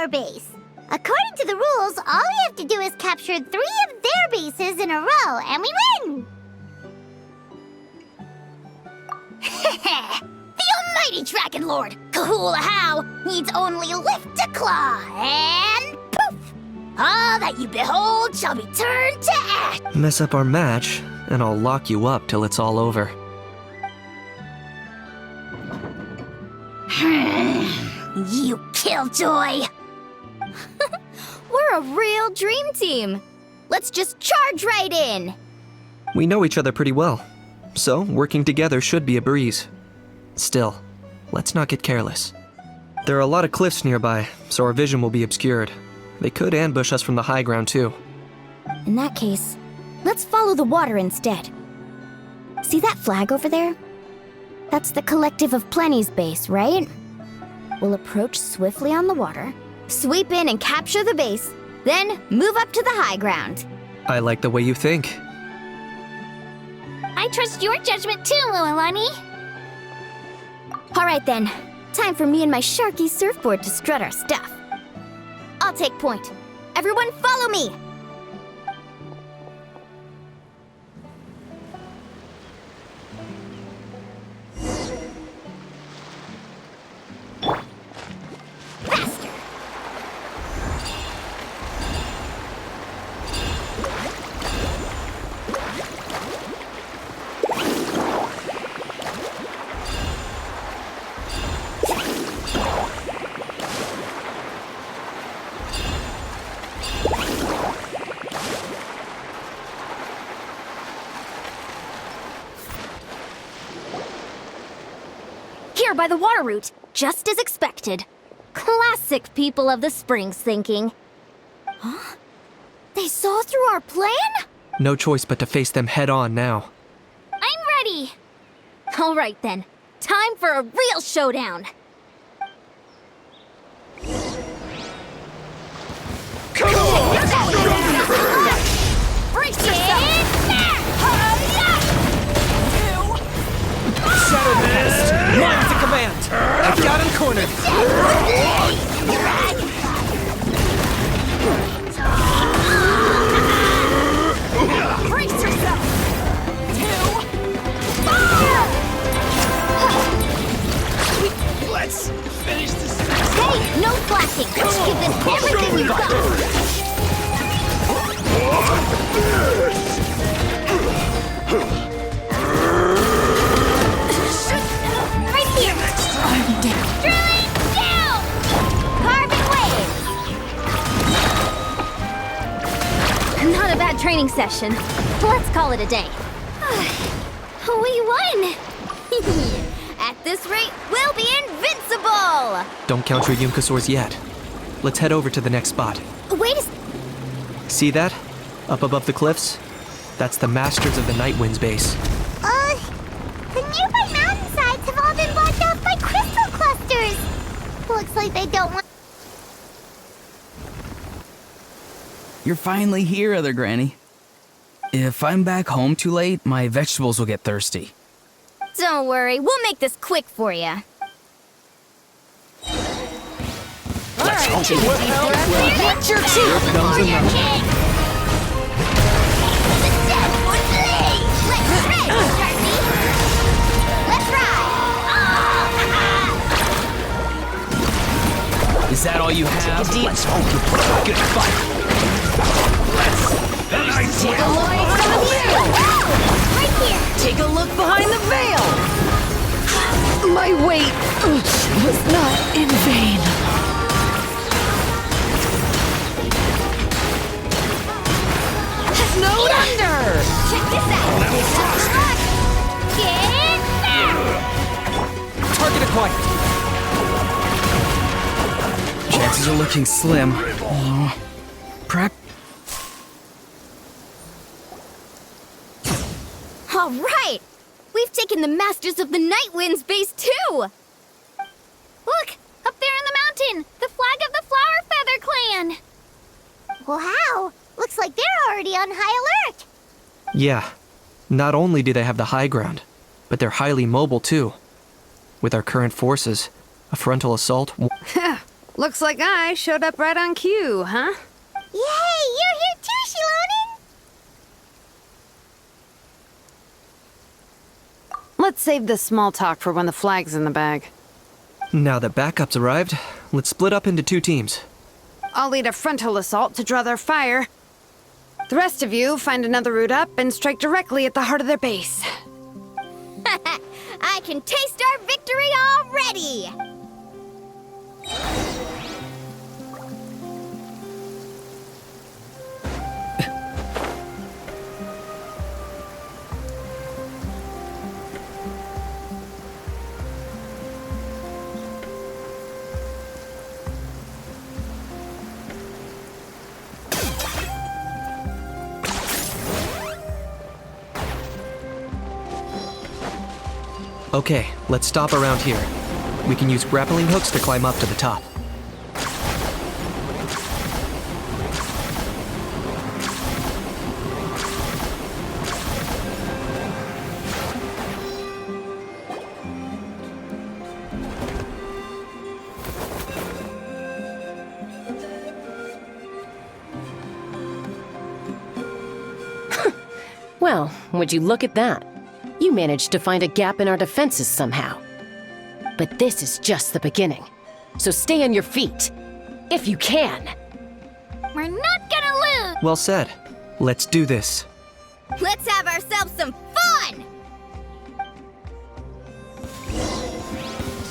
our base. According to the rules, all we have to do is capture 3 of their bases in a row, and we win! The almighty Dragon Lord, Kahula-How, needs only lift a claw, and poof! All that you behold shall be turned to ash! Mess up our match, and I'll lock you up till it's all over. You killjoy! We're a real dream team. Let's just charge right in. We know each other pretty well, so working together should be a breeze. Still, let's not get careless. There are a lot of cliffs nearby, so our vision will be obscured. They could ambush us from the high ground too. In that case, let's follow the water instead. See that flag over there? That's the Collective of Plenty's base, right? We'll approach swiftly on the water, sweep in and capture the base, then move up to the high ground. I like the way you think. I trust your judgment too, Lualani. All right then, time for me and my Sharky surfboard to strut our stuff. I'll take point. Everyone follow me! Here by the water route, just as expected. Classic people of the Springs thinking. Huh? They saw through our plan? No choice but to face them head on now. I'm ready! All right then, time for a real showdown. Come on! Brace yourself! Shatterblast! Mine to command! I've got him cornered! Brace yourself! 2, 4! Let's finish this. Hey, no flashing! Let's give this everything we've got! Right here! I'm down! Drilling down! Carbon wave! Not a bad training session. Let's call it a day. We won! At this rate, we'll be invincible! Don't count your Yunkasaurs yet. Let's head over to the next spot. Wait a See that? Up above the cliffs? That's the Masters of the Night Wind's base. The nearby mountainsides have all been blocked off by crystal clusters. Looks like they don't want... You're finally here, Other Granny. If I'm back home too late, my vegetables will get thirsty. Don't worry, we'll make this quick for you. Let's hope it What's your tooth? Comes the mountain. Is that all you have? Let's hope you put up a good fight. Let's Take a look behind the veil! Right here! Take a look behind the veil! My wait was not in vain. Snowed under! Check this out! Get it now! Target acquired! Chances are looking slim. Prep. All right! We've taken the Masters of the Night Wind's base too! Look! Up there in the mountain! The flag of the Flower Feather Clan! Wow, looks like they're already on high alert. Yeah. Not only do they have the high ground, but they're highly mobile too. With our current forces, a frontal assault... Looks like I showed up right on cue, huh? Yay, you're here too, Shilonen! Let's save this small talk for when the flag's in the bag. Now that backup's arrived, let's split up into 2 teams. I'll lead a frontal assault to draw their fire. The rest of you find another route up and strike directly at the heart of their base. I can taste our victory already! Okay, let's stop around here. We can use grappling hooks to climb up to the top. Well, would you look at that? You managed to find a gap in our defenses somehow. But this is just the beginning. So stay on your feet. If you can. We're not gonna lose! Well said. Let's do this. Let's have ourselves some fun!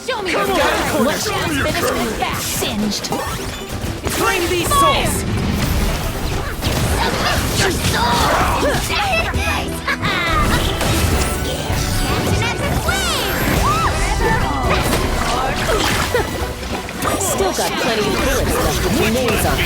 Show me your gun! Let's finish this back! Singed! Claim these souls! Your soul! Sacrifice! Catching at the Still got plenty of bullets left with your names on it.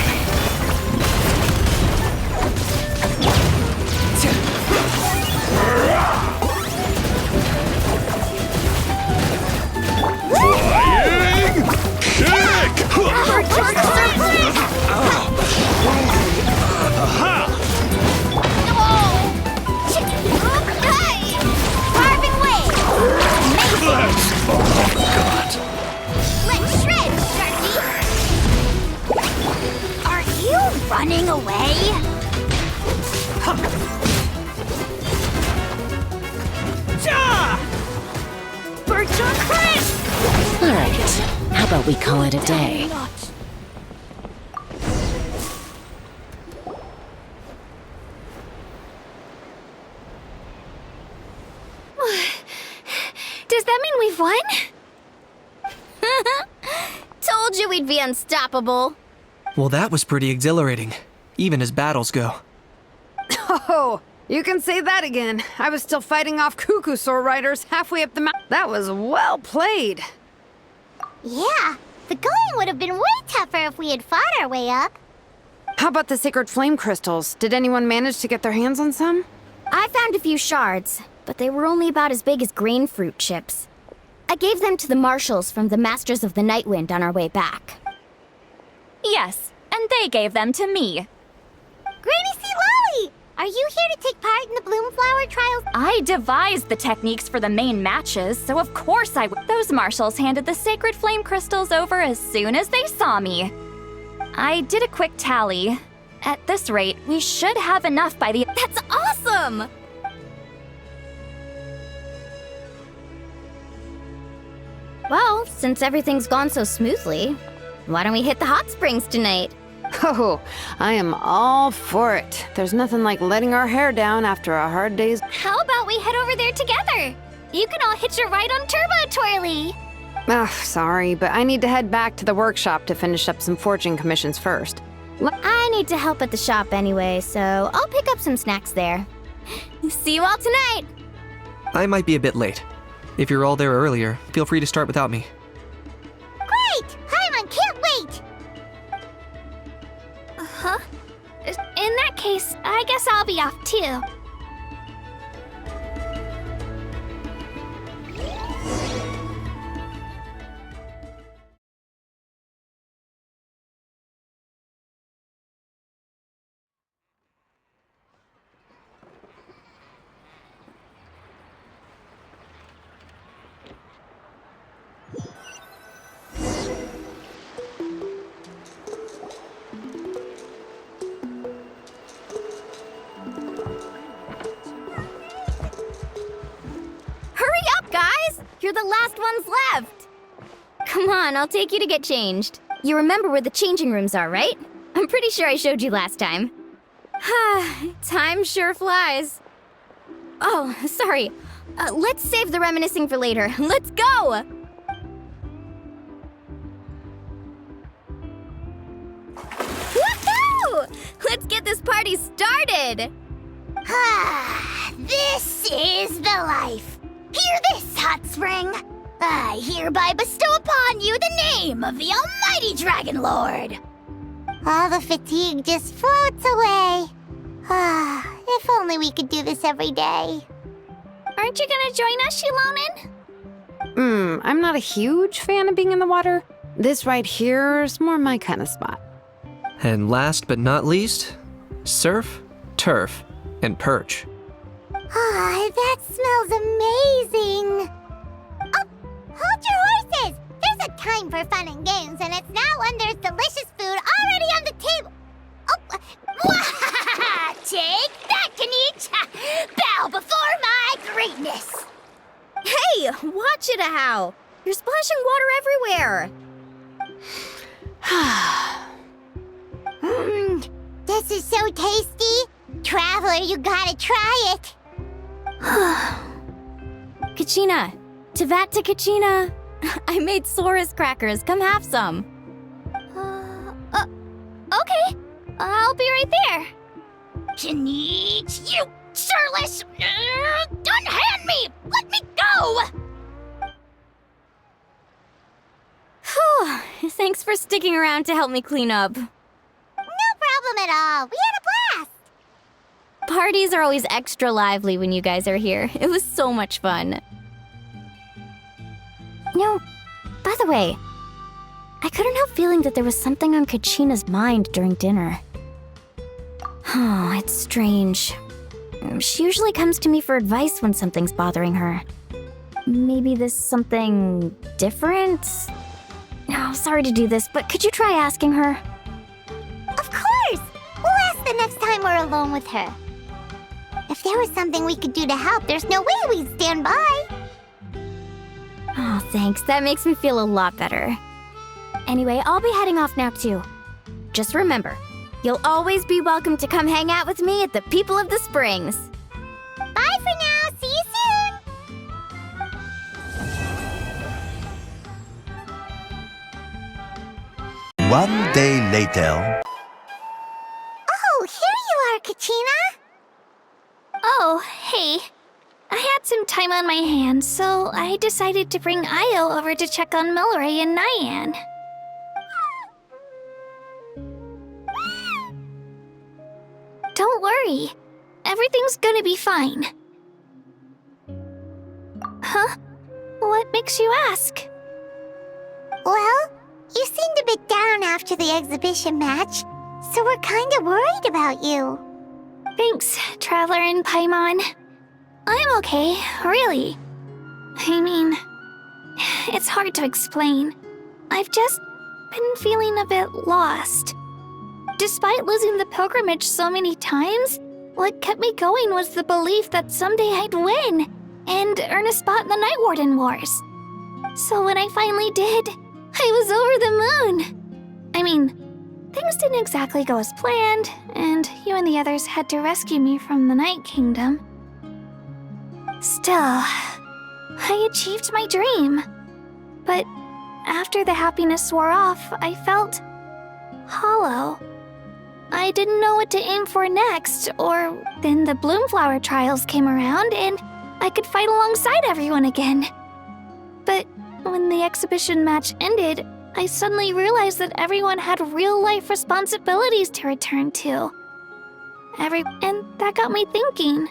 Flying kick! Carving wave! Let's... Oh, God. Let's shred, Sharky! Are you running away? Birds on Chris! Alright, how about we call it a day? Does that mean we've won? Told you we'd be unstoppable. Well, that was pretty exhilarating, even as battles go. Oh, you can say that again. I was still fighting off cuckoo sword riders halfway up the mountain. That was well played. Yeah, the going would have been way tougher if we had fought our way up. How about the sacred flame crystals? Did anyone manage to get their hands on some? I found a few shards, but they were only about as big as grain fruit chips. I gave them to the marshals from the Masters of the Nightwind on our way back. Yes, and they gave them to me. Granny C. Lolly! Are you here to take part in the Bloomflower trials? I devised the techniques for the main matches, so of course I would. Those marshals handed the sacred flame crystals over as soon as they saw me. I did a quick tally. At this rate, we should have enough by the— That's awesome! Well, since everything's gone so smoothly, why don't we hit the hot springs tonight? Oh, I am all for it. There's nothing like letting our hair down after a hard day's... How about we head over there together? You can all hitch a ride on Turbo Twirly. Ugh, sorry, but I need to head back to the workshop to finish up some forging commissions first. I need to help at the shop anyway, so I'll pick up some snacks there. See you all tonight. I might be a bit late. If you're all there earlier, feel free to start without me. Great! Paimon can't wait! Uh-huh. In that case, I guess I'll be off too. You're the last ones left! Come on, I'll take you to get changed. You remember where the changing rooms are, right? I'm pretty sure I showed you last time. Time sure flies. Oh, sorry. Let's save the reminiscing for later. Let's go! Woohoo! Let's get this party started! This is the life. Hear this, hot spring. I hereby bestow upon you the name of the almighty Dragon Lord. All the fatigue just floats away. If only we could do this every day. Aren't you gonna join us, Shilonen? I'm not a huge fan of being in the water. This right here is more my kind of spot. And last but not least, surf, turf, and perch. That smells amazing. Oh, hold your horses. There's a time for fun and games, and it's now when there's delicious food already on the table. Oh, take that, Kanich. Bow before my greatness. Hey, watch it, How. You're splashing water everywhere. This is so tasty. Traveler, you gotta try it. Kachina, Tevat to Kachina. I made Sora's crackers. Come have some. Okay. I'll be right there. Kanich, you shirtless! Unhand me! Let me go! Thanks for sticking around to help me clean up. No problem at all. We had a blast. Parties are always extra lively when you guys are here. It was so much fun. No, by the way, I couldn't help feeling that there was something on Kachina's mind during dinner. Oh, it's strange. She usually comes to me for advice when something's bothering her. Maybe this something different? No, sorry to do this, but could you try asking her? Of course! We'll ask the next time we're alone with her. If there was something we could do to help, there's no way we'd stand by. Oh, thanks. That makes me feel a lot better. Anyway, I'll be heading off now too. Just remember, you'll always be welcome to come hang out with me at the People of the Springs. Bye for now. See you soon. One day later. Oh, here you are, Kachina. Oh, hey. I had some time on my hands, so I decided to bring Io over to check on Melray and Nyan. Don't worry. Everything's gonna be fine. Huh? What makes you ask? Well, you seemed a bit down after the exhibition match, so we're kinda worried about you. Thanks, Traveler and Paimon. I'm okay, really. I mean, it's hard to explain. I've just been feeling a bit lost. Despite losing the pilgrimage so many times, what kept me going was the belief that someday I'd win and earn a spot in the Night Warden Wars. So when I finally did, I was over the moon. I mean, things didn't exactly go as planned, and you and the others had to rescue me from the Night Kingdom. Still, I achieved my dream. But after the happiness wore off, I felt hollow. I didn't know what to aim for next, or then the Bloomflower trials came around and I could fight alongside everyone again. But when the exhibition match ended, I suddenly realized that everyone had real-life responsibilities to return to. And that got me thinking,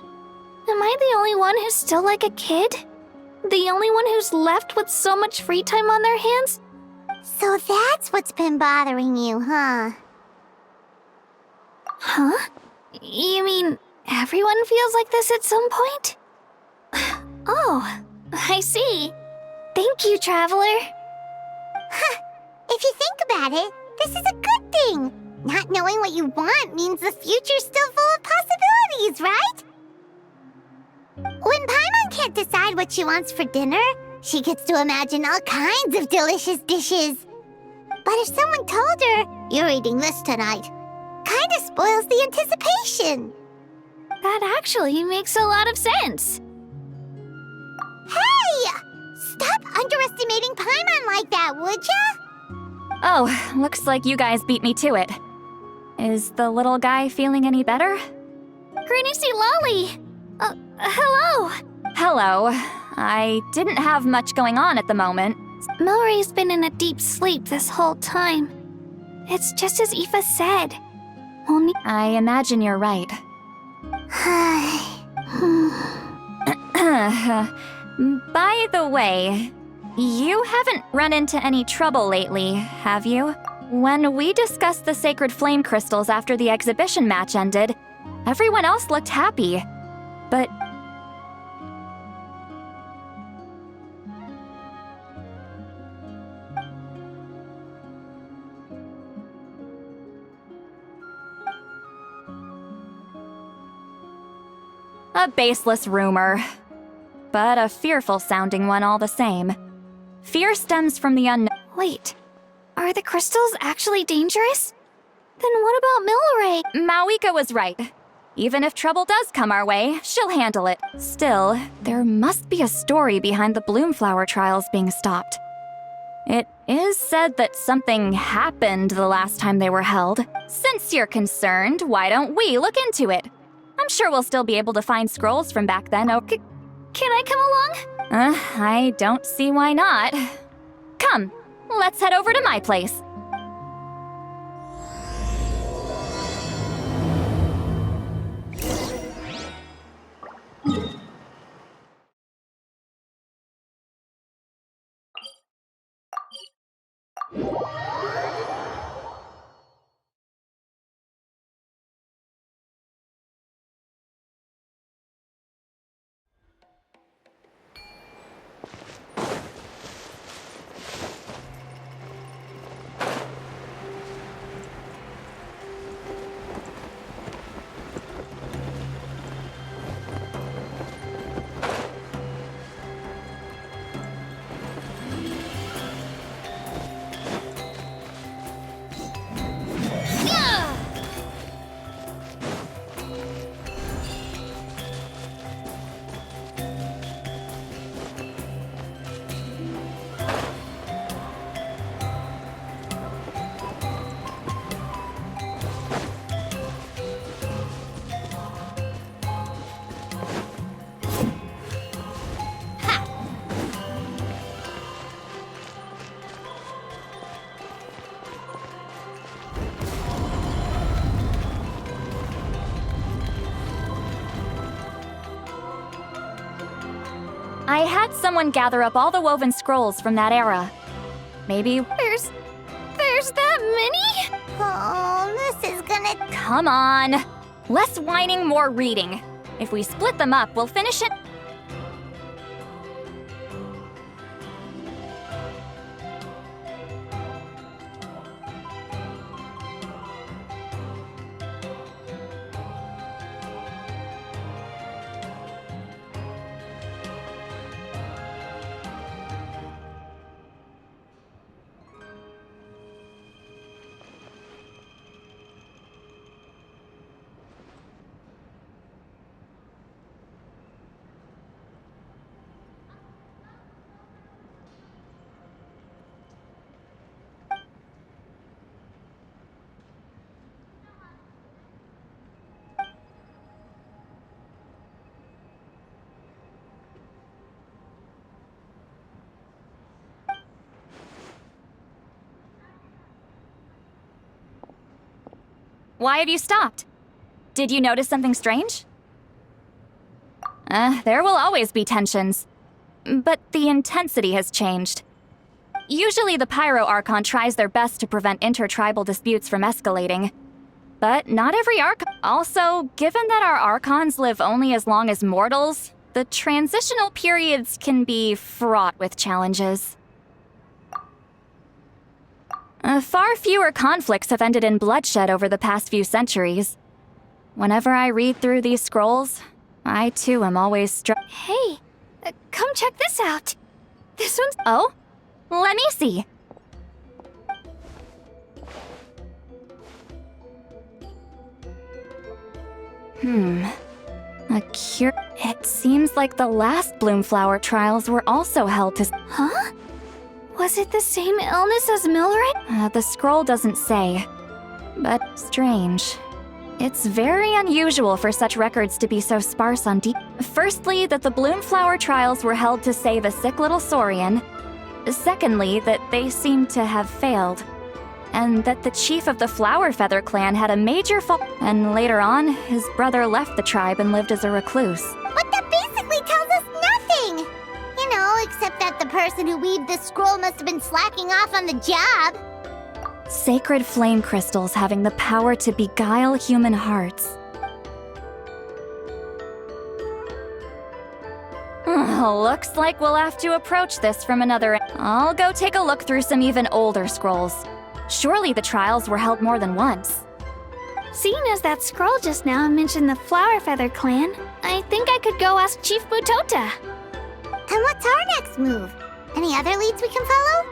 am I the only one who's still like a kid? The only one who's left with so much free time on their hands? So that's what's been bothering you, huh? Huh? You mean everyone feels like this at some point? Oh, I see. Thank you, Traveler. If you think about it, this is a good thing. Not knowing what you want means the future's still full of possibilities, right? When Paimon can't decide what she wants for dinner, She gets to imagine all kinds of delicious dishes. But if someone told her, "You're eating this tonight," kinda spoils the anticipation. That actually makes a lot of sense. Hey! Stop underestimating Paimon like that, would ya? Oh, looks like you guys beat me to it. Is the little guy feeling any better? Granny C. Lolly! Hello! Hello. I didn't have much going on at the moment. Mallory's been in a deep sleep this whole time. It's just as Aoife said. Only I imagine you're right. By the way, you haven't run into any trouble lately, have you? When we discussed the sacred flame crystals after the exhibition match ended, everyone else looked happy. But a baseless rumor, but a fearful-sounding one all the same. Fear stems from the unknown. wait, are the crystals actually dangerous? Then what about Milray? Mawika was right. Even if trouble does come our way, she'll handle it. Still, there must be a story behind the Bloomflower trials being stopped. It is said that something happened the last time they were held. Since you're concerned, why don't we look into it? I'm sure we'll still be able to find scrolls from back then. Can I come along? I don't see why not. Come, let's head over to my place. I had someone gather up all the woven scrolls from that era. Maybe... There's that many? Oh, this is gonna... Come on! Less whining, more reading. If we split them up, we'll finish it... Why have you stopped? Did you notice something strange? There will always be tensions. But the intensity has changed. Usually the Pyro Archon tries their best to prevent intertribal disputes from escalating. But not every Archon... Also, given that our Archons live only as long as mortals, the transitional periods can be fraught with challenges. Far fewer conflicts have ended in bloodshed over the past few centuries. Whenever I read through these scrolls, I too am always struck. Hey, come check this out. This one's. Oh? Let me see. A cure. It seems like the last Bloomflower trials were also held to. Huh? Was it the same illness as Milroy? The scroll doesn't say. But strange. It's very unusual for such records to be so sparse on Firstly, that the Bloomflower trials were held to save a sick little Saurian. Secondly, that they seem to have failed. And that the chief of the Flower Feather clan had a major fall. And later on, his brother left the tribe and lived as a recluse. But that basically tells us nothing! You know, except that the person who weaved the scroll must have been slacking off on the job. Sacred flame crystals having the power to beguile human hearts. Looks like we'll have to approach this from another. I'll go take a look through some even older scrolls. Surely the trials were held more than once. Seeing as that scroll just now mentioned the Flower Feather clan, I think I could go ask Chief Butota. And what's our next move? Any other leads we can follow?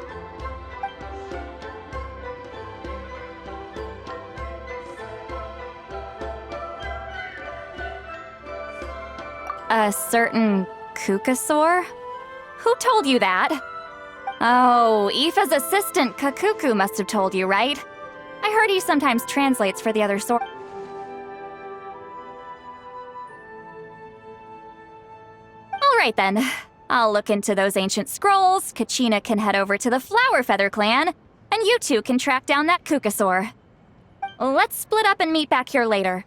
A certain Kukasaur? Who told you that? Oh, Aoife's assistant, Kakuku, must have told you, right? I heard he sometimes translates for the other sort. Alright then. I'll look into those ancient scrolls, Kachina can head over to the Flower Feather clan, and you two can track down that Kukasaur. Let's split up and meet back here later.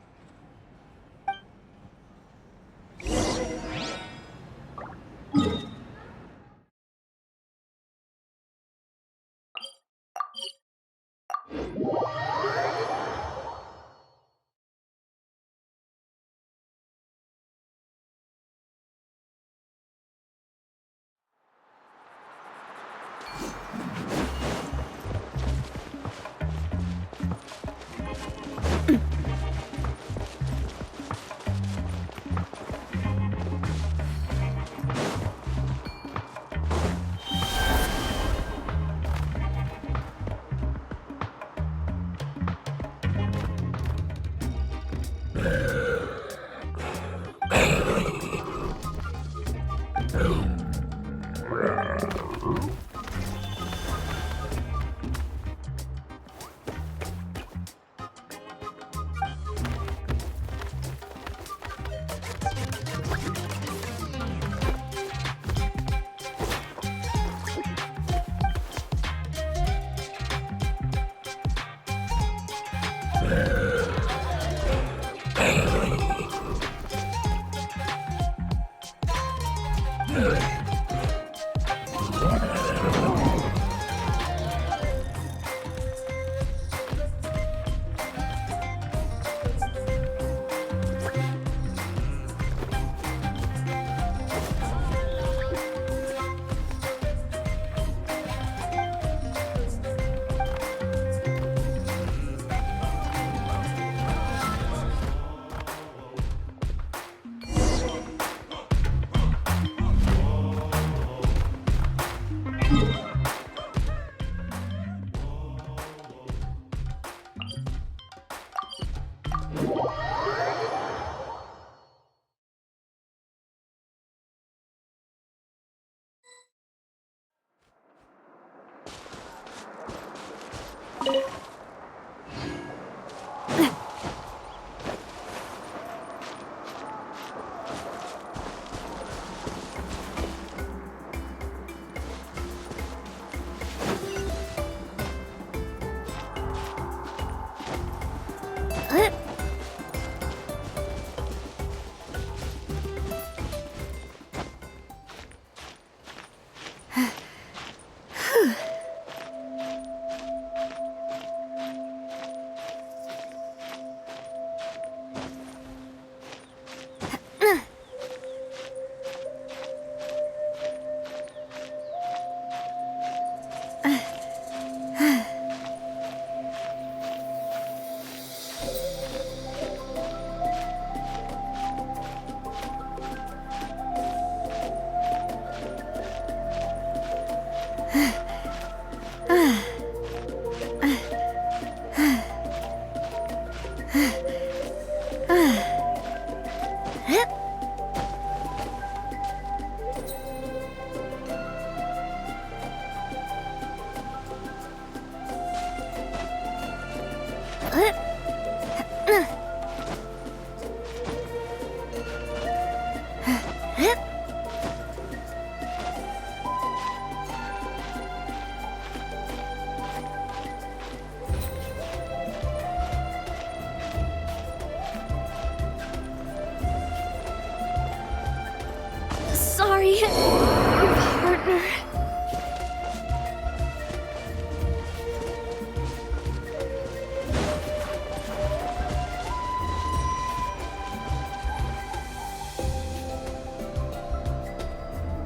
sorry, partner.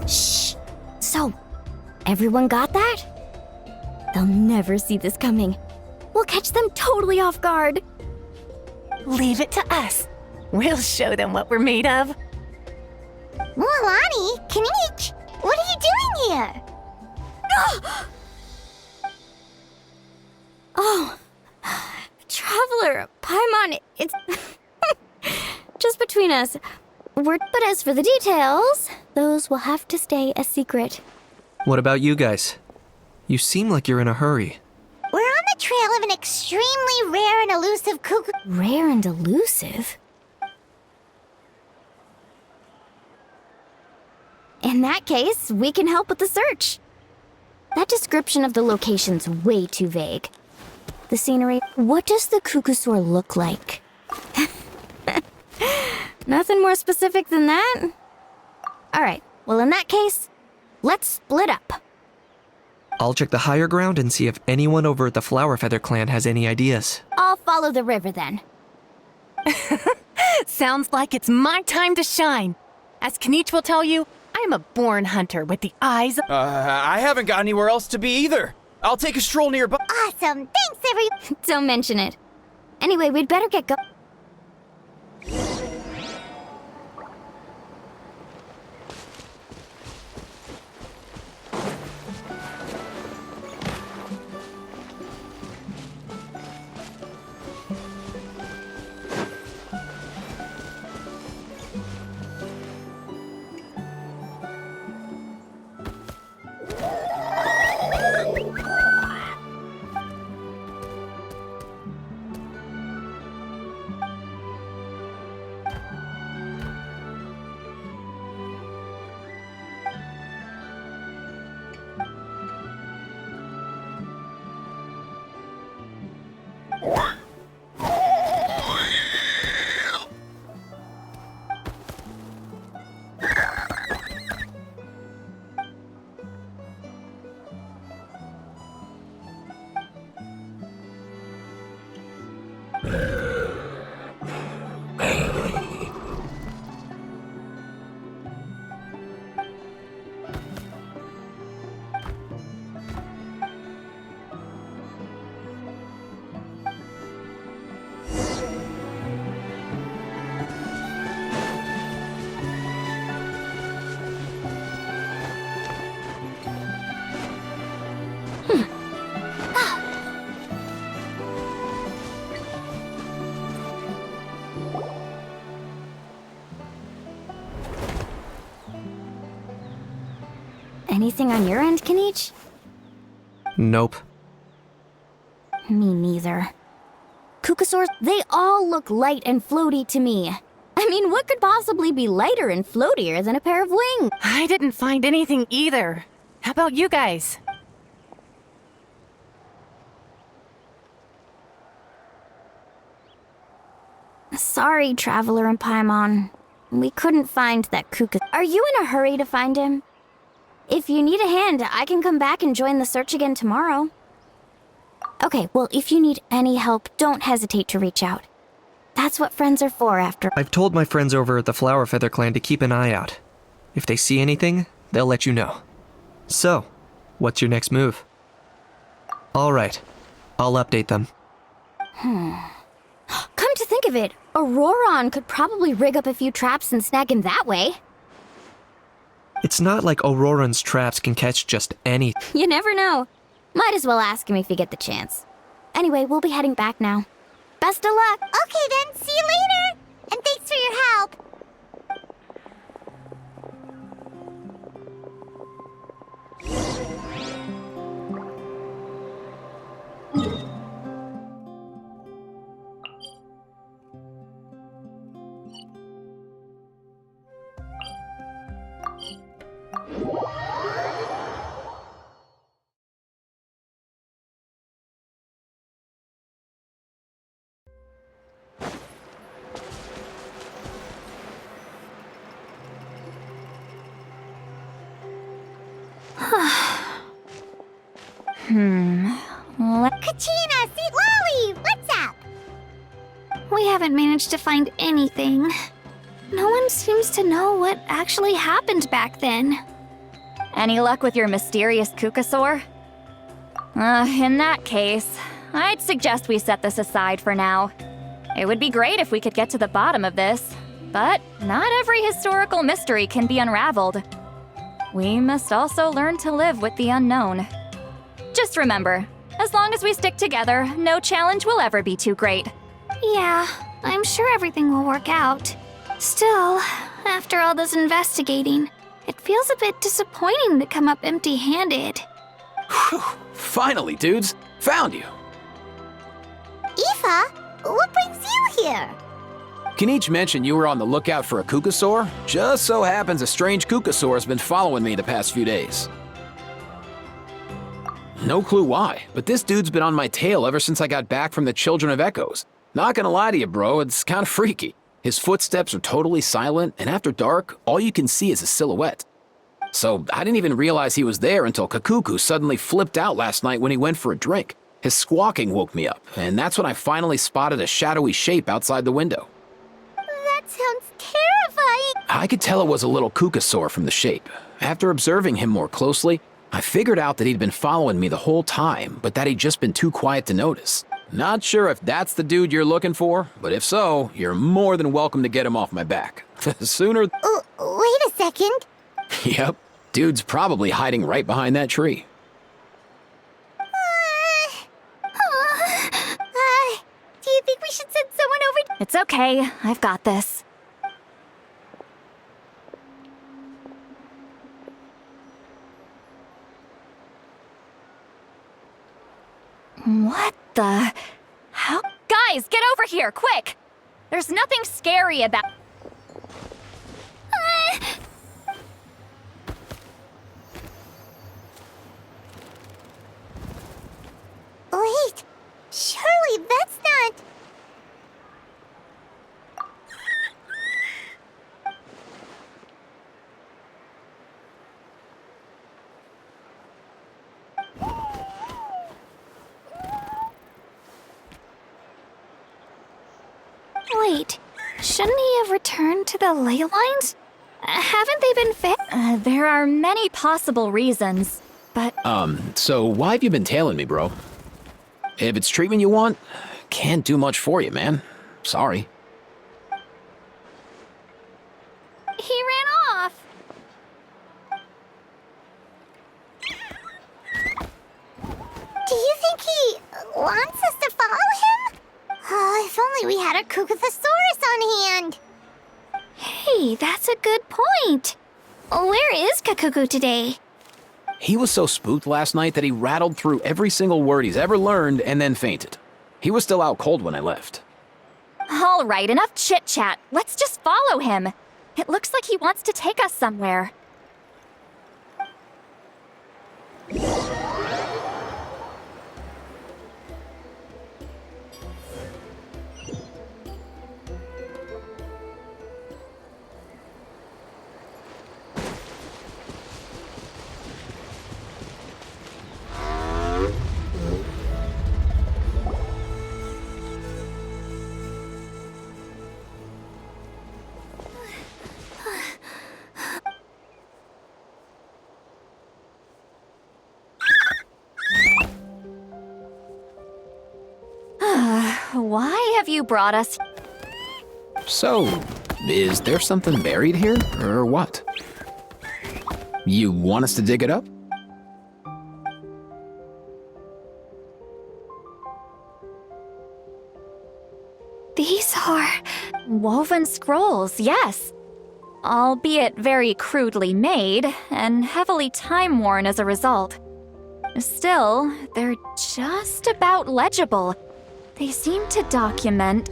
Shh. So, everyone got that? They'll never see this coming. We'll catch them totally off guard. Leave it to us. We'll show them what we're made of. Milani, Kanich, what are you doing here? Oh, Traveler, Paimon, it's just between us. But as for the details, those will have to stay a secret. What about you guys? You seem like you're in a hurry. We're on the trail of an extremely rare and elusive cuckoo. Rare and elusive? In that case, we can help with the search. That description of the location's way too vague. The scenery, what does the cuckoosaur look like? Nothing more specific than that? Alright, well in that case, let's split up. I'll check the higher ground and see if anyone over at the Flower Feather clan has any ideas. I'll follow the river then. Sounds like it's my time to shine. As Kanich will tell you, I'm a born hunter with the eyes. I haven't got anywhere else to be either. I'll take a stroll nearby. Awesome, thanks everyone. Don't mention it. Anyway, we'd better get going. Anything on your end, Kanich? Nope. Me neither. Cuckoosaurs, they all look light and floaty to me. I mean, what could possibly be lighter and floatier than a pair of wings? I didn't find anything either. How about you guys? Sorry, Traveler and Paimon. We couldn't find that cuckoo. Are you in a hurry to find him? If you need a hand, I can come back and join the search again tomorrow. Okay, well, if you need any help, don't hesitate to reach out. That's what friends are for after. I've told my friends over at the Flower Feather clan to keep an eye out. If they see anything, they'll let you know. So, what's your next move? Alright, I'll update them. Come to think of it, Auroron could probably rig up a few traps and snag him that way. It's not like Auroran's traps can catch just any. You never know. Might as well ask him if you get the chance. Anyway, we'll be heading back now. Best of luck! Okay then, see you later! And thanks for your help! Kachina, Seat Lolly, what's up? We haven't managed to find anything. No one seems to know what actually happened back then. Any luck with your mysterious Kukasaur? In that case, I'd suggest we set this aside for now. It would be great if we could get to the bottom of this, but not every historical mystery can be unraveled. We must also learn to live with the unknown. Just remember, as long as we stick together, no challenge will ever be too great. Yeah, I'm sure everything will work out. Still, after all this investigating, it feels a bit disappointing to come up empty-handed. Whew. Finally, dudes. Found you. Aoife, what brings you here? Kinich mentioned you were on the lookout for a Kukasaur. Just so happens a strange Kukasaur has been following me the past few days. No clue why, but this dude's been on my tail ever since I got back from the Children of Echoes. Not gonna lie to you, bro, it's kinda freaky. His footsteps are totally silent, and after dark, all you can see is a silhouette. So I didn't even realize he was there until Kakuku suddenly flipped out last night when he went for a drink. His squawking woke me up, and that's when I finally spotted a shadowy shape outside the window. That sounds terrifying. I could tell it was a little Kukasaur from the shape. After observing him more closely, I figured out that he'd been following me the whole time, but that he'd just been too quiet to notice. Not sure if that's the dude you're looking for, but if so, you're more than welcome to get him off my back. Sooner... Wait a second. Yep, dude's probably hiding right behind that tree. Do you think we should send someone over? It's okay, I've got this. What the... How... Guys, get over here, quick! There's nothing scary about... Wait, surely that's not... Wait, shouldn't he have returned to the ley lines? Haven't they been fixed? There are many possible reasons, but... So why have you been tailing me, bro? If it's treatment you want, can't do much for you, man. Sorry. He ran off. Do you think he wants us to follow him? Oh, if only we had a Kukathosaurus on hand. Hey, that's a good point. Where is Kakuku today? He was so spooked last night that he rattled through every single word he's ever learned and then fainted. He was still out cold when I left. All right, enough chit-chat. Let's just follow him. It looks like he wants to take us somewhere. Why have you brought us? So, is there something buried here, or what? You want us to dig it up? These are... Woven scrolls, yes. Albeit very crudely made, and heavily time-worn as a result. Still, they're just about legible. They seem to document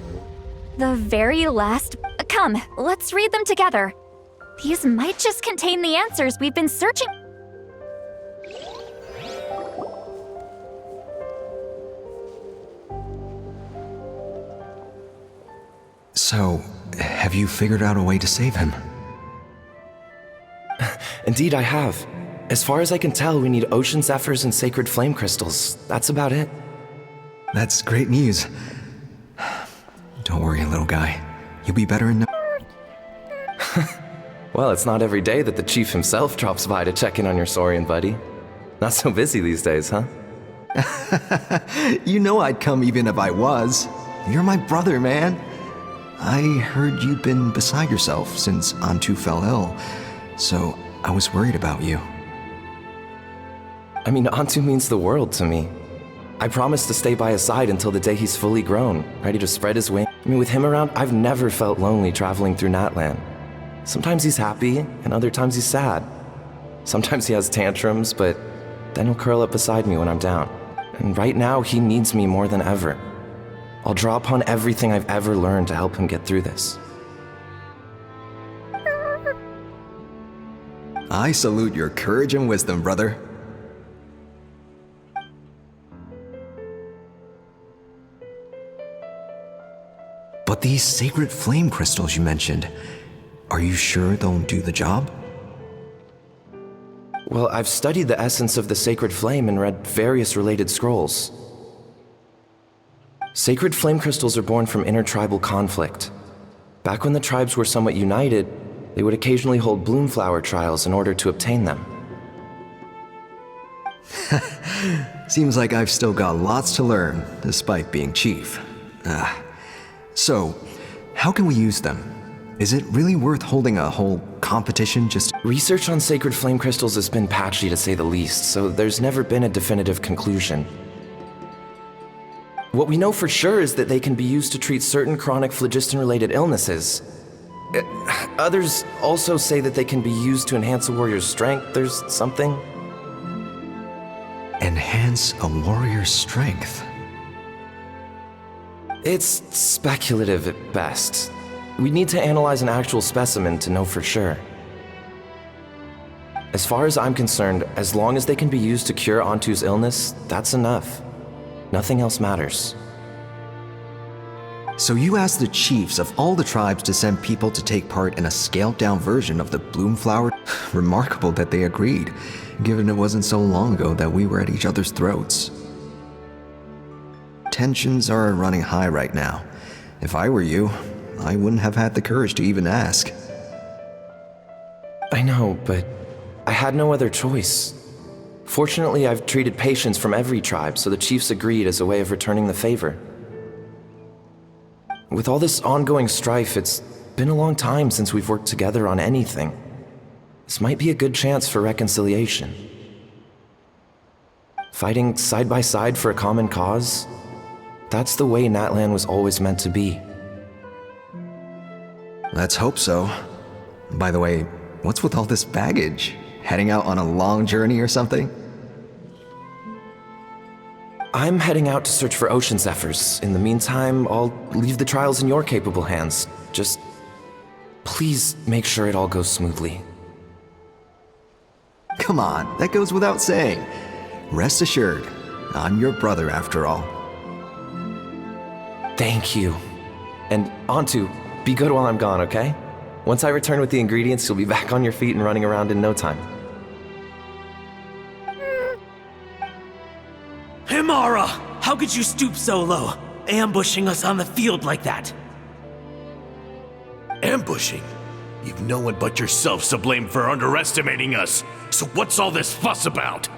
the very last... Come, let's read them together. These might just contain the answers we've been searching... So, have you figured out a way to save him? Indeed I have. As far as I can tell, we need ocean zephyrs and sacred flame crystals. That's about it. That's great news. Don't worry, little guy. You'll be better in no— Well, it's not every day that the chief himself drops by to check in on your Saurian buddy. Not so busy these days, huh? You know I'd come even if I was. You're my brother, man. I heard you've been beside yourself since Antu fell ill, so I was worried about you. I mean, Antu means the world to me. I promised to stay by his side until the day he's fully grown, ready to spread his wings. I mean, with him around, I've never felt lonely traveling through Natlan. Sometimes he's happy, and other times he's sad. Sometimes he has tantrums, but then he'll curl up beside me when I'm down. And right now, he needs me more than ever. I'll draw upon everything I've ever learned to help him get through this. I salute your courage and wisdom, brother. But these sacred flame crystals you mentioned, are you sure they'll do the job? Well, I've studied the essence of the sacred flame and read various related scrolls. Sacred flame crystals are born from intertribal conflict. Back when the tribes were somewhat united, they would occasionally hold bloomflower trials in order to obtain them. Seems like I've still got lots to learn, despite being chief. So, how can we use them? Is it really worth holding a whole competition just— Research on sacred flame crystals has been patchy to say the least, so there's never been a definitive conclusion. What we know for sure is that they can be used to treat certain chronic phlogiston-related illnesses. Others also say that they can be used to enhance a warrior's strength. There's something. Enhance a warrior's strength? It's speculative at best. We need to analyze an actual specimen to know for sure. As far as I'm concerned, as long as they can be used to cure Antu's illness, that's enough. Nothing else matters. So you asked the chiefs of all the tribes to send people to take part in a scaled-down version of the Bloomflower? Remarkable that they agreed, given it wasn't so long ago that we were at each other's throats. Tensions are running high right now. If I were you, I wouldn't have had the courage to even ask. I know, but I had no other choice. Fortunately, I've treated patients from every tribe, so the chiefs agreed as a way of returning the favor. With all this ongoing strife, it's been a long time since we've worked together on anything. This might be a good chance for reconciliation. Fighting side by side for a common cause, that's the way Natlan was always meant to be. Let's hope so. By the way, what's with all this baggage? Heading out on a long journey or something? I'm heading out to search for ocean zephyrs. In the meantime, I'll leave the trials in your capable hands. Just please make sure it all goes smoothly. Come on, that goes without saying. Rest assured, I'm your brother after all. Thank you. And Antu, be good while I'm gone, okay? Once I return with the ingredients, you'll be back on your feet and running around in no time. Himara! How could you stoop so low, ambushing us on the field like that? Ambushing? You've no one but yourself to blame for underestimating us. So what's all this fuss about?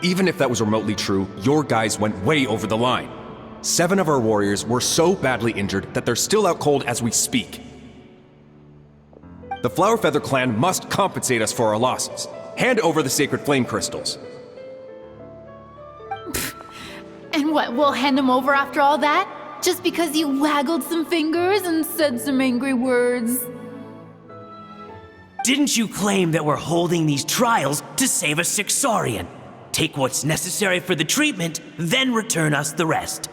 Even if that was remotely true, your guys went way over the line. 7 of our warriors were so badly injured that they're still out cold as we speak. The Flower Feather clan must compensate us for our losses. Hand over the sacred flame crystals. And what, we'll hand them over after all that? Just because you waggled some fingers and said some angry words? Didn't you claim that we're holding these trials to save a sick Saurian? Take what's necessary for the treatment, then return us the rest.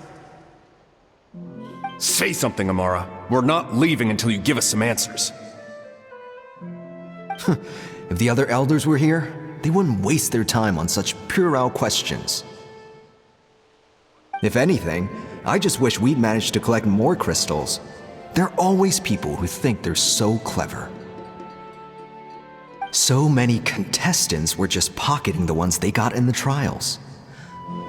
Say something, Amara. We're not leaving until you give us some answers. If the other elders were here, they wouldn't waste their time on such puerile questions. If anything, I just wish we'd managed to collect more crystals. There are always people who think they're so clever. So many contestants were just pocketing the ones they got in the trials.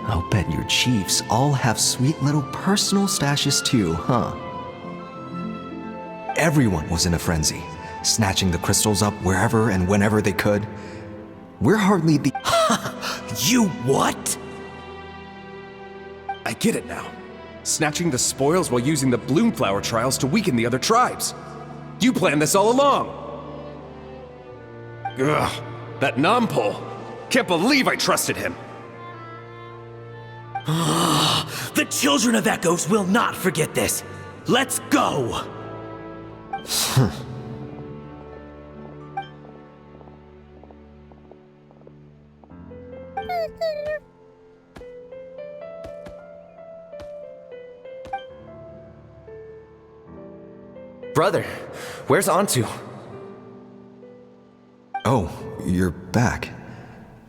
I'll bet your chiefs all have sweet little personal stashes too, huh? Everyone was in a frenzy, snatching the crystals up wherever and whenever they could. We're hardly the— You what? I get it now. Snatching the spoils while using the Bloomflower trials to weaken the other tribes. You planned this all along! Ugh, that Nompole. Can't believe I trusted him. The Children of Echoes will not forget this. Let's go! Brother, where's Antu? Oh, you're back.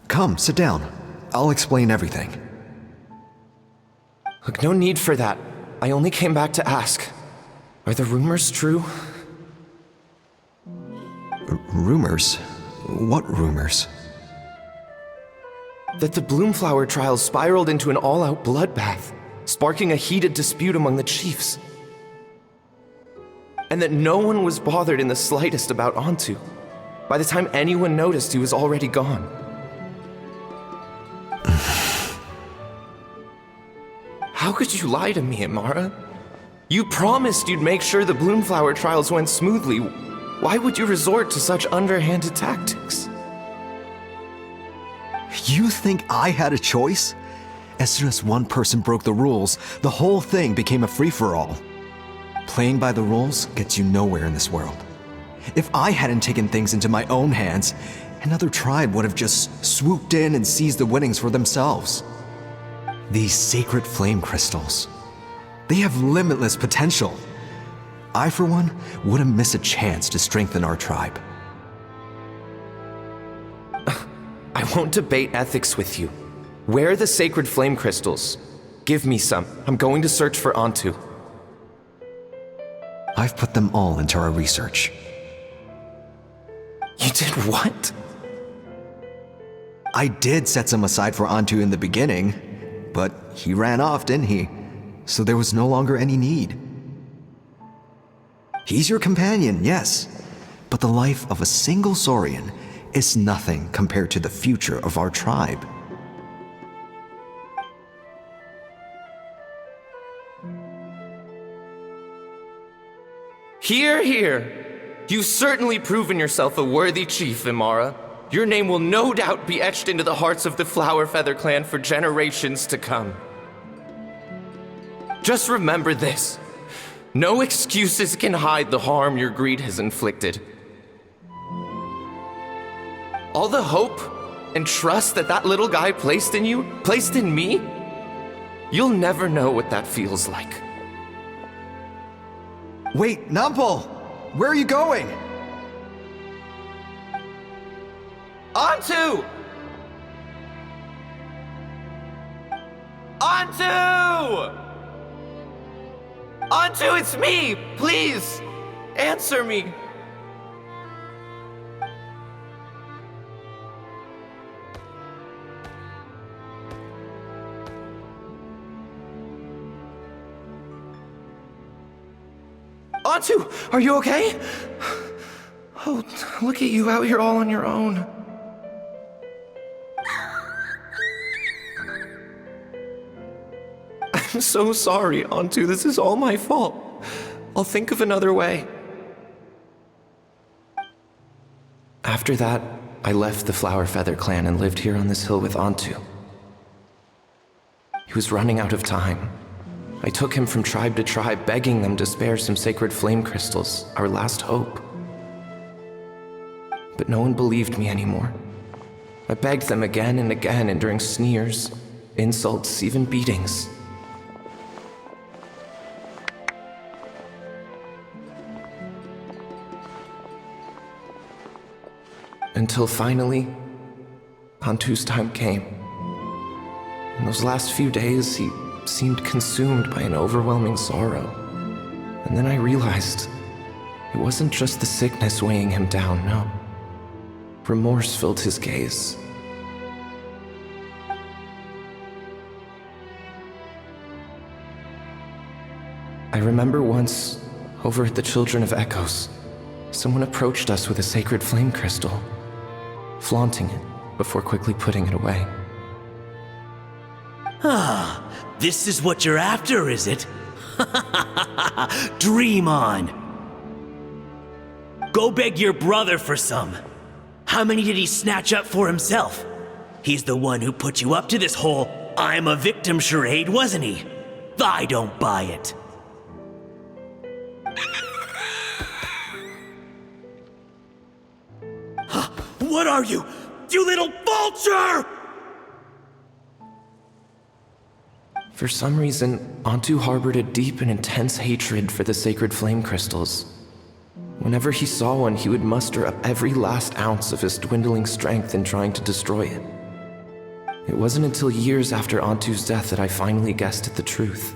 Come, sit down. I'll explain everything. Look, no need for that. I only came back to ask. Are the rumors true? Rumors? What rumors? That the Bloomflower trials spiraled into an all-out bloodbath, sparking a heated dispute among the chiefs. And that no one was bothered in the slightest about Antu. By the time anyone noticed, he was already gone. How could you lie to me, Amara? You promised you'd make sure the Bloomflower trials went smoothly. Why would you resort to such underhanded tactics? You think I had a choice? As soon as one person broke the rules, the whole thing became a free-for-all. Playing by the rules gets you nowhere in this world. If I hadn't taken things into my own hands, another tribe would have just swooped in and seized the winnings for themselves. These sacred flame crystals, they have limitless potential. I, for one, wouldn't miss a chance to strengthen our tribe. I won't debate ethics with you. Where are the sacred flame crystals? Give me some. I'm going to search for Antu. I've put them all into our research. You did what? I did set some aside for Antu in the beginning, but he ran off, didn't he? So there was no longer any need. He's your companion, yes, but the life of a single Saurian is nothing compared to the future of our tribe. Here, here. You've certainly proven yourself a worthy chief, Imara. Your name will no doubt be etched into the hearts of the Flower Feather clan for generations to come. Just remember this. No excuses can hide the harm your greed has inflicted. All the hope and trust that little guy placed in you, placed in me, you'll never know what that feels like. Wait, Nompole! Where are you going? Antu! Antu! Antu, it's me! Please! Answer me! Antu, are you okay? Oh, look at you out here all on your own. I'm so sorry, Antu. This is all my fault. I'll think of another way. After that, I left the Flower Feather clan and lived here on this hill with Antu. He was running out of time. I took him from tribe to tribe, begging them to spare some sacred flame crystals, our last hope. But no one believed me anymore. I begged them again and again, enduring sneers, insults, even beatings. Until finally, Antu's time came. In those last few days, he seemed consumed by an overwhelming sorrow. And then I realized it wasn't just the sickness weighing him down, no. Remorse filled his gaze. I remember once, over at the Children of Echoes, someone approached us with a sacred flame crystal, flaunting it before quickly putting it away. Ah, this is what you're after, is it? Dream on. Go beg your brother for some. How many did he snatch up for himself? He's the one who put you up to this whole I'm a victim charade, wasn't he? I don't buy it. What are you? You little vulture! For some reason, Antu harbored a deep and intense hatred for the sacred flame crystals. Whenever he saw one, he would muster up every last ounce of his dwindling strength in trying to destroy it. It wasn't until years after Antu's death that I finally guessed at the truth.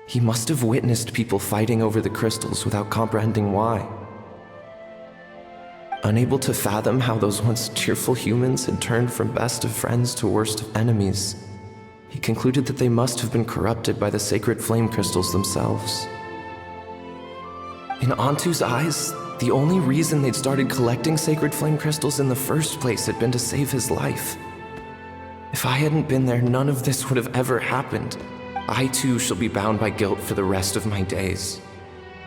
He must have witnessed people fighting over the crystals without comprehending why. Unable to fathom how those once cheerful humans had turned from best of friends to worst of enemies, he concluded that they must have been corrupted by the sacred flame crystals themselves. In Antu's eyes, the only reason they'd started collecting sacred flame crystals in the first place had been to save his life. If I hadn't been there, none of this would have ever happened. I too shall be bound by guilt for the rest of my days.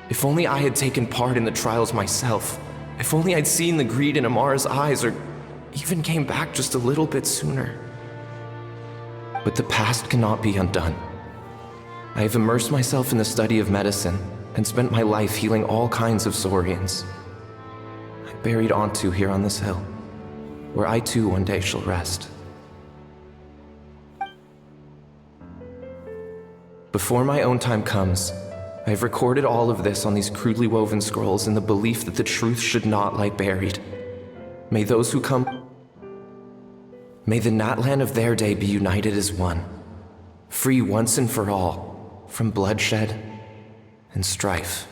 If only I had taken part in the trials myself. If only I'd seen the greed in Amara's eyes, or even came back just a little bit sooner. But the past cannot be undone. I have immersed myself in the study of medicine and spent my life healing all kinds of Saurians. I buried Antu here on this hill, where I too one day shall rest. Before my own time comes, I have recorded all of this on these crudely woven scrolls in the belief that the truth should not lie buried. May those who come... May the Natlan of their day be united as one, free once and for all from bloodshed and strife.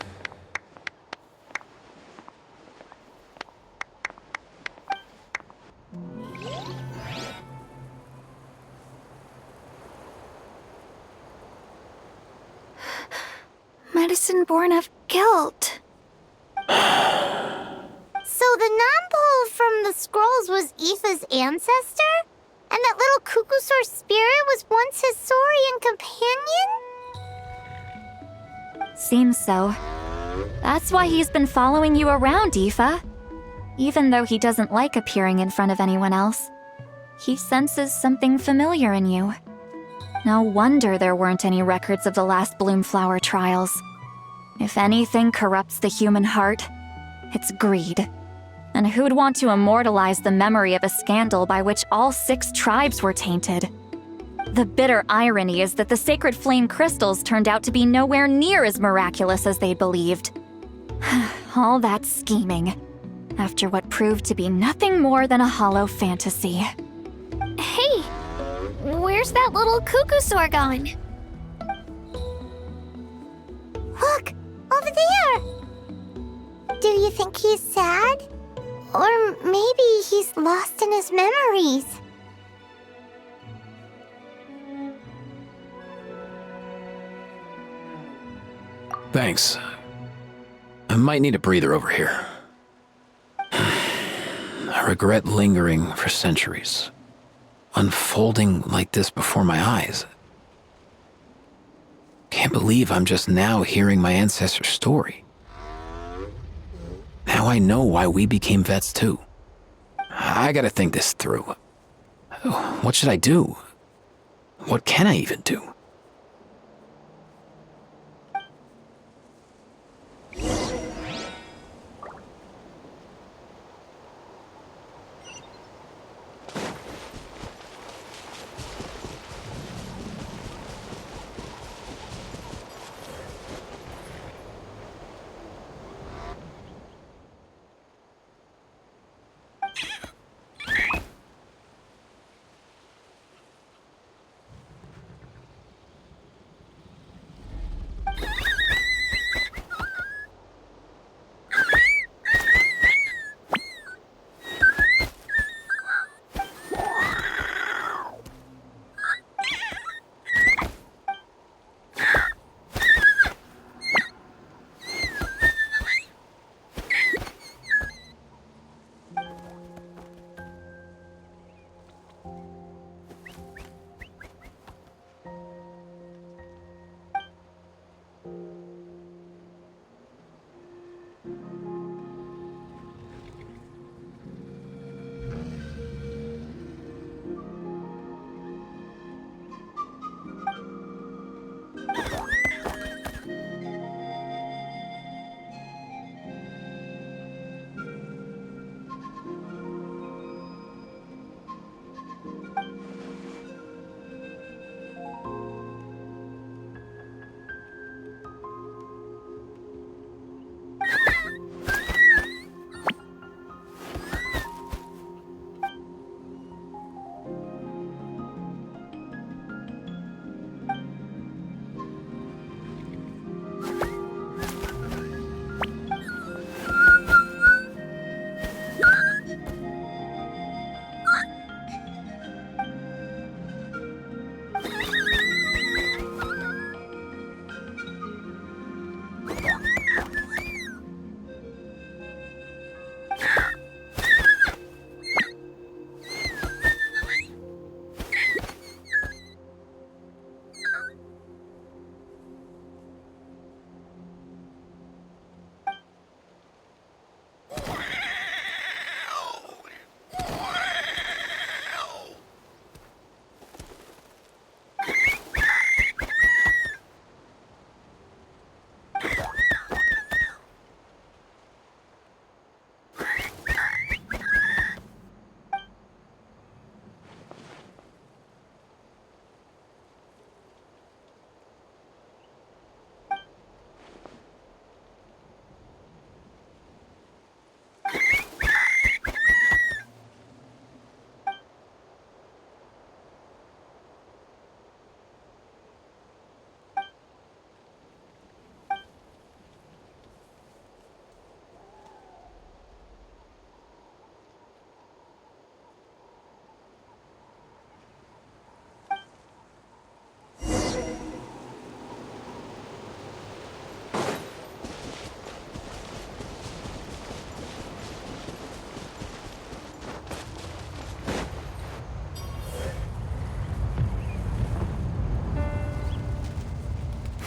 Medicine born of guilt. So the non-pole from the scrolls was Aoife's ancestor? And that little Cuckoosaur spirit was once his Saurian companion? Seems so. That's why he's been following you around, Aoife. Even though he doesn't like appearing in front of anyone else, he senses something familiar in you. No wonder there weren't any records of the last Bloomflower trials. If anything corrupts the human heart, it's greed. And who'd want to immortalize the memory of a scandal by which all 6 tribes were tainted? The bitter irony is that the sacred flame crystals turned out to be nowhere near as miraculous as they believed. All that scheming, after what proved to be nothing more than a hollow fantasy. Hey, where's that little Cuckoosaur gone? Look, over there! Do you think he's sad? Or maybe he's lost in his memories? Thanks. I might need a breather over here. I regret lingering for centuries, unfolding like this before my eyes. Can't believe I'm just now hearing my ancestor's story. Now I know why we became vets too. I gotta think this through. What should I do? What can I even do?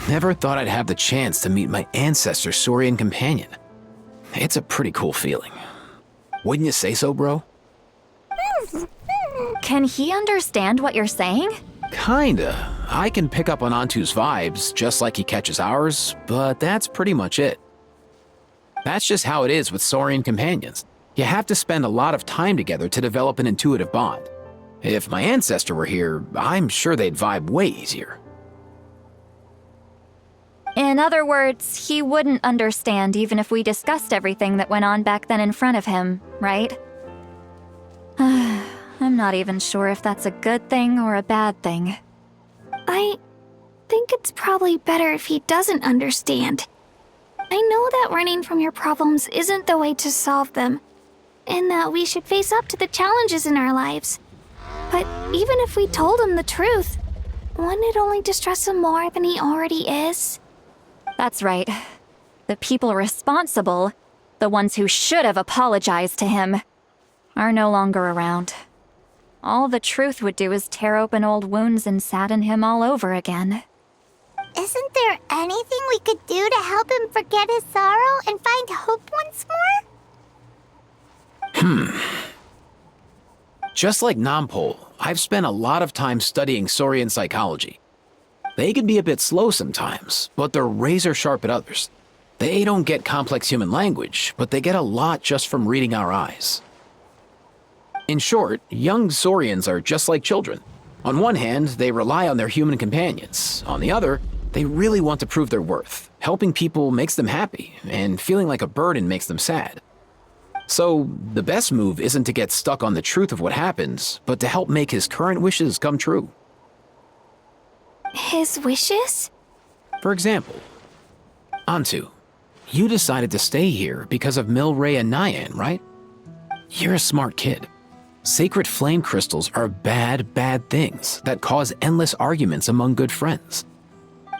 Never thought I'd have the chance to meet my ancestor's Saurian companion. It's a pretty cool feeling. Wouldn't you say so, bro? Can he understand what you're saying? Kinda. I can pick up on Antu's vibes, just like he catches ours, but that's pretty much it. That's just how it is with Saurian companions. You have to spend a lot of time together to develop an intuitive bond. If my ancestor were here, I'm sure they'd vibe way easier. In other words, he wouldn't understand even if we discussed everything that went on back then in front of him, right? I'm not even sure if that's a good thing or a bad thing. I think it's probably better if he doesn't understand. I know that running from your problems isn't the way to solve them, and that we should face up to the challenges in our lives. But even if we told him the truth, wouldn't it only distress him more than he already is? That's right. The people responsible, the ones who should have apologized to him, are no longer around. All the truth would do is tear open old wounds and sadden him all over again. Isn't there anything we could do to help him forget his sorrow and find hope once more? Just like Nampol, I've spent a lot of time studying Saurian psychology. They can be a bit slow sometimes, but they're razor sharp at others. They don't get complex human language, but they get a lot just from reading our eyes. In short, young Saurians are just like children. On one hand, they rely on their human companions. On the other, they really want to prove their worth. Helping people makes them happy, and feeling like a burden makes them sad. So, the best move isn't to get stuck on the truth of what happens, but to help make his current wishes come true. His wishes? For example, Antu, you decided to stay here because of Milray and Nyan, right? You're a smart kid. Sacred flame crystals are bad, bad things that cause endless arguments among good friends.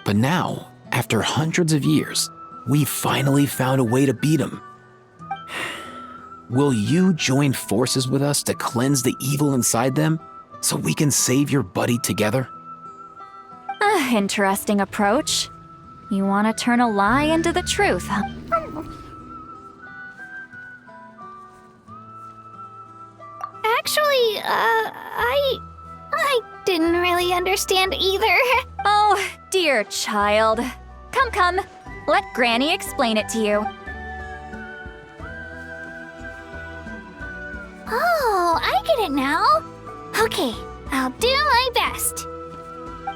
But now, after hundreds of years, we finally found a way to beat them. Will you join forces with us to cleanse the evil inside them so we can save your buddy together? Interesting approach. You want to turn a lie into the truth, huh? Actually, I didn't really understand either. Oh, dear child. Come. Let Granny explain it to you. Oh, I get it now. Okay, I'll do my best.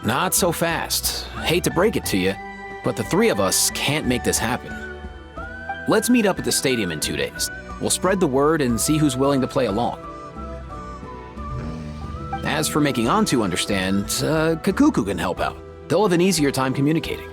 Not so fast. Hate to break it to you, but the three of us can't make this happen. Let's meet up at the stadium in 2 days. We'll spread the word and see who's willing to play along. As for making Antu understand, Kakuku can help out. They'll have an easier time communicating.